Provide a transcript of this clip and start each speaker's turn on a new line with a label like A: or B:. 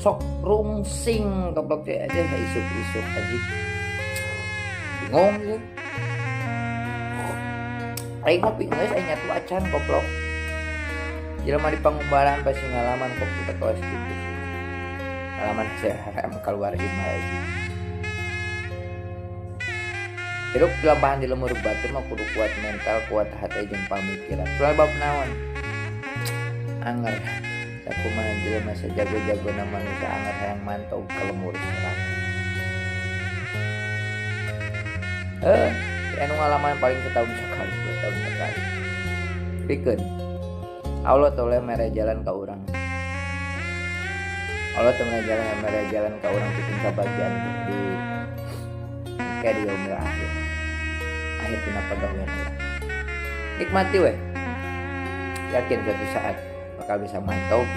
A: sok rungsing goblok teh aja isuk-isuk aja bingung gitu. Aing ngopi geus aya nyatu acan goblok. Jelema di pangumbaran pasti ngalaman kok kita kawas gitu. Ngalaman haram keluar imah lagi. Hidup labahan di lemur batin mah kudu kuat mental, kuat hati jeung pamikiran. Soal bab naon? Anger. Sakumaha jelema sajago-jago na manusia anger hayang mantau ke lemur serang. Anu ngalaman paling setahun sekali, 2 tahun sekali. Pikeun. Allah toleh mere jalan ka urang. Allah toleh jalan ka urang bikin kebahagiaan di kayak di umur akhir. Akhir tina pagawean urang. Nikmati we. Yakin suatu saat bakal bisa mantau